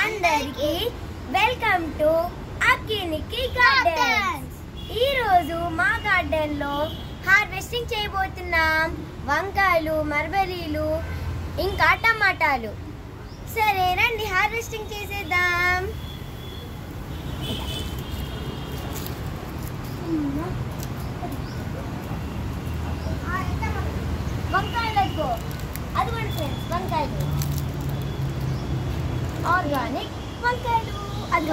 అందరికీ welcome to అక్కినికి gardens. ఈ రోజు మా గార్డెన్ లో హార్వెస్టింగ్ చేయబోతున్నాం. వంకాయలు, మర్బరీలు, ఇంకా టమాటాలు. సరే రండి హార్వెస్టింగ్ చేసేద్దాం. వంకాయలకు అదిగోండి ఫ్రెండ్స్, వంకాయలు ఆర్గానిక్ వంకాయలు. అది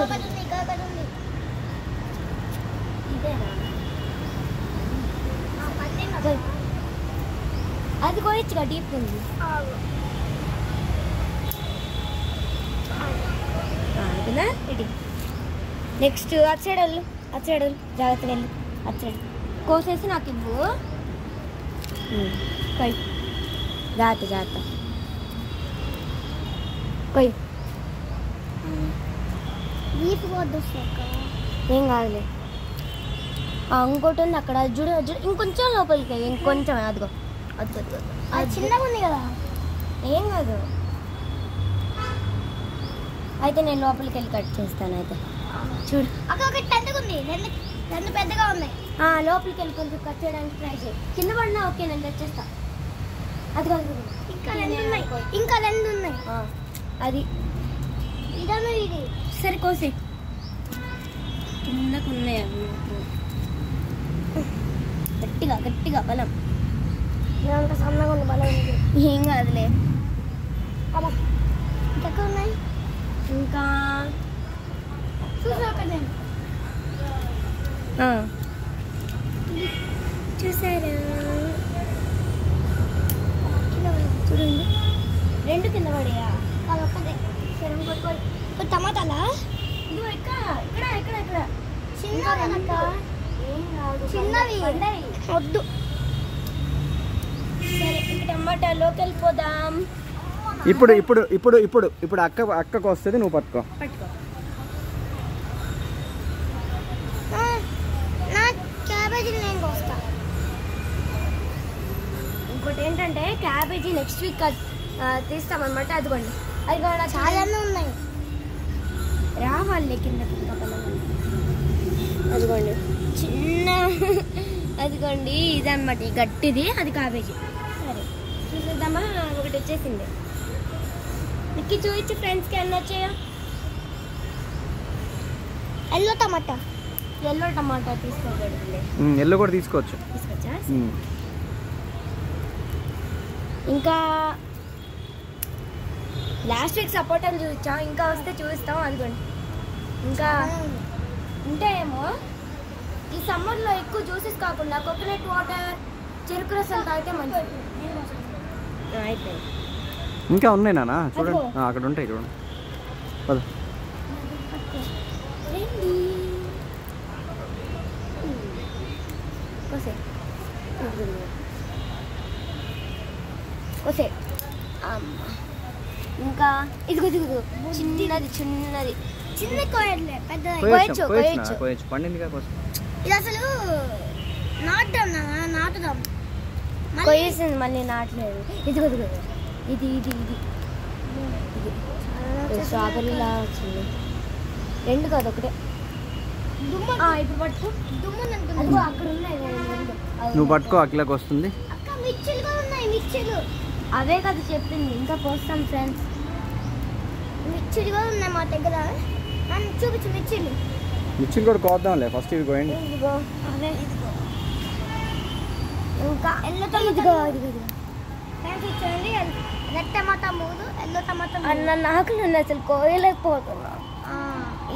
అది కోయచ్చుగా, డీప్ ఉంది అనుకున్నా. ఇది నెక్స్ట్ అటు సైడ్ వెళ్ళు, జాగ్రత్తగా వెళ్ళు. అటు సైడ్ కోసేసి నాకు ఇవ్వు. కొయ్, జాగ్రత్త కొయ్. ఏం కాదులే. ఇంకోటి ఉంది అక్కడ, చూడు ఇంకొంచెం లోపలికి, ఇంకొంచెం. అదిగో అది చిన్నగా ఉంది కదా, ఏం కాదు. అయితే నేను లోపలికి వెళ్ళి కట్ చేస్తాను. అయితే చూడు అక్కడ పెద్దగా ఉంది, రెండు పెద్దగా ఉన్నాయి. లోపలికి వెళ్ళి కొంచెం కట్ చేయడానికి ట్రై చేయి. కింద పడినా ఓకే, నేను తెచ్చేస్తా. అది కాదు, ఇంకా రెండు ఉన్నాయి. అది ఇదన్నా ఇది. సరే కోసి కిందకు ఉన్నాయి అవి. గట్టిగా బలం. అంత సన్నగా ఉంది, బలం ఏం కాదులే. ఇంకా ఉన్నాయి, ఇంకా చూసారా? చూడండి, రెండు కింద పడేయా. అదొక్కదే. సరే టమాటాలా? ఇదిగో ఇక్కడ చిన్నవి వద్దు. సరే ఇంక టమాటాలోకి వెళ్ళిపోదాం. ఇప్పుడు అక్కకు వస్తుంది, నువ్వు పట్టుకో. ఇంకోటి ఏంటంటే క్యాబేజీ నెక్స్ట్ వీక్ తీస్తామన్నమాట. అదిగోండి, అది కూడా చాలా ఉన్నాయి. రావాలి కింద అదిగోండి చిన్న. అదిగోండి ఇదన్నమాట, ఈ గట్టిది, అది క్యాబేజీ. సరే చూసేద్దామా? ఒకటి వచ్చేసింది. మీకు చూపించి ఫ్రెండ్స్కి అన్నీ వచ్చాయా? ఎల్లో టమాటా తీసుకోకూడదు. ఎల్లో కూడా తీసుకొచ్చా. ఇంకా లాస్ట్ వీక్ సపోర్ట్ చూపించాం, ఇంకా వస్తే చూపిస్తాం. అనుకోండి ఇంకా ఉంటాయేమో. ఈ సమ్మర్లో ఎక్కువ జ్యూసెస్ కాకుండా కోకోనట్ వాటర్, చెరుకు రసం తాగితే మంచిది. అయిపోయింది. ఇంకా ఉన్నాయి నాన్న, చూడండి అక్కడ ఉంటాయి, చూడండి. ఇంకా ఇదిగో చిన్న కోయట్లే, పెద్ద కోయచ్చు. పండిందిగా ఇది అసలు నాటుదాం. కొయ్యేసింది, మళ్ళీ నాటలేదు. ఇదిగో ఇది స్ట్రాబెర్రీలా వచ్చింది. రెండు కాదు, ఒకటే. ఇప్పుడు పట్టుకో. దుమ్ము అక్కడ ఉన్నాయి, నువ్వు పట్టుకో. అక్కడికి వస్తుంది. మిర్చిలు కూడా ఉన్నాయి, మిర్చిలు అవే కదా చెప్పింది. ఇంకా పోస్తాం ఫ్రెండ్స్. మిర్చిలు కూడా ఉన్నాయి మా దగ్గర. చూపించు మిర్చిలు కూడా కోద్దాంలే. ఫస్ట్ ఇవి కోయండి. ఇదిగో అవే. ఇంకా ఎల్లో టమాటా. చూడండి, రెడ్ టమాటా 3, ఎల్లో టమాటా అన్న. నాకు నేను అసలు కోయలేకపోతున్నా.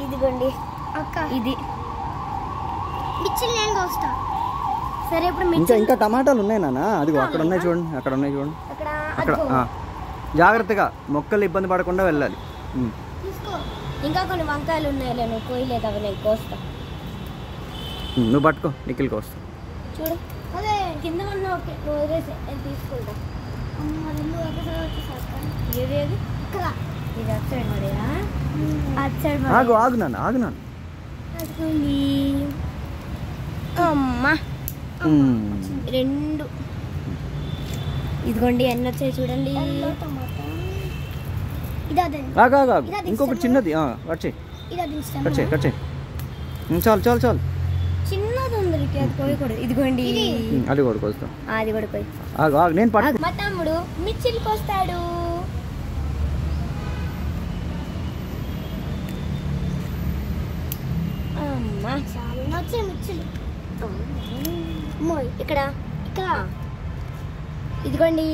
ఇదిగోండి అక్క, ఇది మిర్చిలు నేను కోస్తా. సరే ఇప్పుడు ఇంకా టమాటాలు ఉన్నాయి నాన్న. అదిగో అక్కడ ఉన్నాయి, చూడండి. అక్కడ జాగ్రత్తగా, మొక్కలు ఇబ్బంది పడకుండా వెళ్ళాలి. ఇంకా కొన్ని వంకాయలు ఉన్నాయిలే, నువ్వు కోయలేదు. అవి నేను కోస్తా. నువ్వు పట్టుకో, నిఖిల్ కోస్తా. చూడు అదే కింద ఉన్న. ఓకే, వదిలేసి నేను తీసుకుంటా. ఇది అటు సైడ్ పడేయా? అటు సైడ్ ఆగు నాన్న. అదిగోండి. అమ్మా, రెండు. ఇదిగోండి ఎన్ని వచ్చాయి చూడండి. ఆగు ఆగు ఆగు ఇంకొకటి చిన్నది కట్ చేయి కట్ చేయి కట్ చేయి చాలు చాలు చాలు చిన్నది ఉంది అది కోయకూడదు ఇదిగోండి అది కూడా కోస్తాం అది కూడా కోయి ఆగు ఆగు నేను పట్టు మా తమ్ముడు మిర్చిలు కోస్తాడు అమ్మా చాలా నచ్చాయి మిర్చిలు ఇక్కడ ఇక్కడ ఇదిగోండి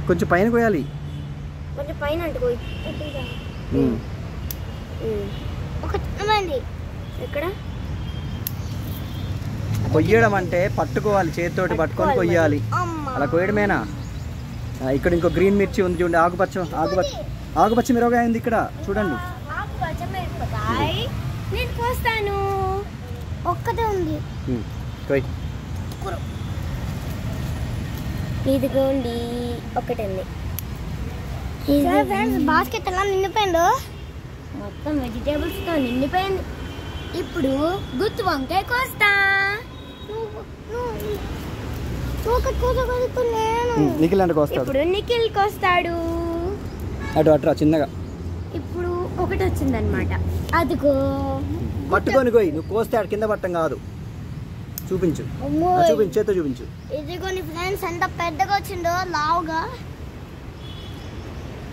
కొంచెం పైన కోయాలి కొంచెం పైన అంటే కోయి ఇక్కడ కొయ్యడం అంటే పట్టుకోవాలి చేతితోటి పట్టుకొని కొయ్యాలి అలా కొయ్యడమేనా ఇక్కడ ఇంకో గ్రీన్ మిర్చి ఉంది చూడండి ఆకుపచ్చ మిరపకాయ ఉంది ఇక్కడ చూడండి నేను కోస్తాను ఒక్కటే ఉంది ఇదిగోండి ఒకటి ఉంది బాస్కెట్ ఎలా నిండిపోయిందో మొత్తం వెజిటేబుల్స్తో నిండిపోయింది ఇప్పుడు గుత్తి వంకాయ కోస్తా ఇప్పుడు నిఖిల్ కోస్తాడు అటు అట్రా చిన్నగా ఇప్పుడు ఒకటి వచ్చిందనమాట అదిగో పట్టుకొని కోయి నువ్వు కోస్తే అటు కింద పట్టం కాదు చూపించు చూపించు చేతో చూపించు ఇదిగోని ఫ్రెండ్స్ ఎంత పెద్దగా వచ్చిందో లావుగా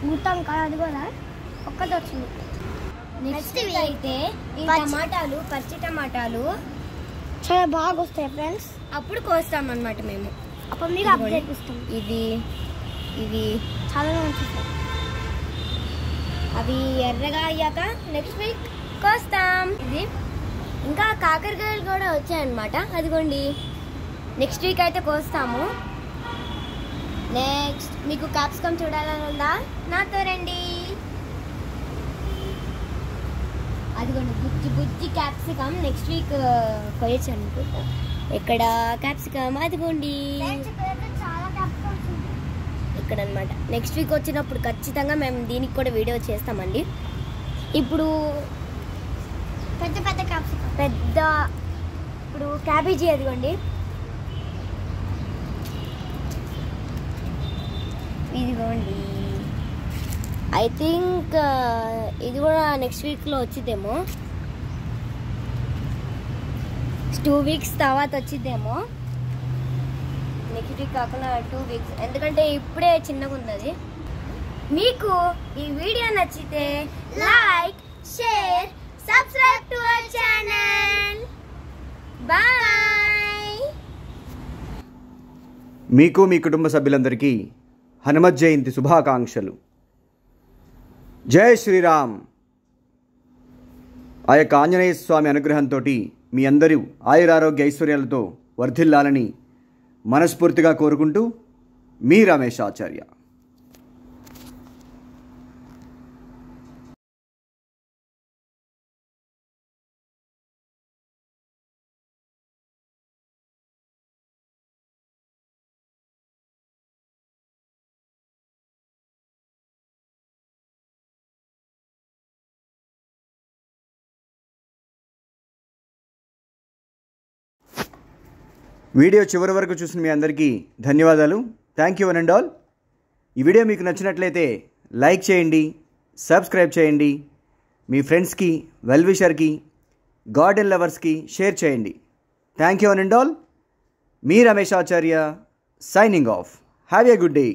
మొత్తం కాదు అది కూడా ఒక్కటి వచ్చింది నెక్స్ట్ అయితే ఈ టమాటాలు పచ్చి టమాటాలు చాలా బాగా వస్తాయి ఫ్రెండ్స్ అప్పుడు కోస్తాం అన్నమాట మేము అప్పుడు మీకు అప్డేట్ ఇస్తాం ఇది ఇది చాలా మంచిది అవి ఎర్రగా అయ్యాక నెక్స్ట్ వీక్ కోస్తాం ఇది ఇంకా కాకరకాయలు కూడా వచ్చాయన్నమాట అదిగోండి నెక్స్ట్ వీక్ అయితే కోస్తాము నెక్స్ట్ మీకు క్యాప్సికమ్ చూడాలని ఉందా నాతో రండి అదిగోండి బుజ్జి బుజ్జి క్యాప్సికమ్ నెక్స్ట్ వీక్ కొయ్యచ్చు అనుకుంటా ఎక్కడ క్యాప్సికమ్ అదిగోండి ఇక్కడ అనమాట నెక్స్ట్ వీక్ వచ్చినప్పుడు ఖచ్చితంగా మేము దీనికి కూడా వీడియో చేస్తామండి ఇప్పుడు పెద్ద పెద్ద క్యాప్సికమ్ పెద్ద ఇప్పుడు క్యాబేజీ అదిగోండి ఇదిగోండి ఐ థింక్ ఇది కూడా నెక్స్ట్ వీక్లో వచ్చిద్దేమో 2 weeks తర్వాత వచ్చిద్దేమో నెక్స్ట్ వీక్ కాకుండా 2 weeks ఎందుకంటే ఇప్పుడే చిన్నగా ఉన్నది మీకు ఈ వీడియో నచ్చితే like share subscribe to our channel bye మీకు మీ కుటుంబ సభ్యులందరికీ హనుమత్ జయంతి శుభాకాంక్షలు జై శ్రీరామ్ ఆ యొక్క ఆంజనేయ స్వామి అనుగ్రహంతో మీ అందరూ ఆయురారోగ్య ఐశ్వర్యాలతో వర్ధిల్లాలని మనస్ఫూర్తిగా కోరుకుంటూ మీ రమేష్ ఆచార్య. వీడియో చివరి వరకు చూసిన మీ అందరికీ ధన్యవాదాలు. Thank you one and all. ఈ వీడియో మీకు నచ్చినట్లయితే లైక్ చేయండి, సబ్స్క్రైబ్ చేయండి, మీ ఫ్రెండ్స్కి, వెల్ విషర్కి, గార్డెన్ లవర్స్కి షేర్ చేయండి. Thank you one and all. Me Ramesh Acharya signing off. Have a good day.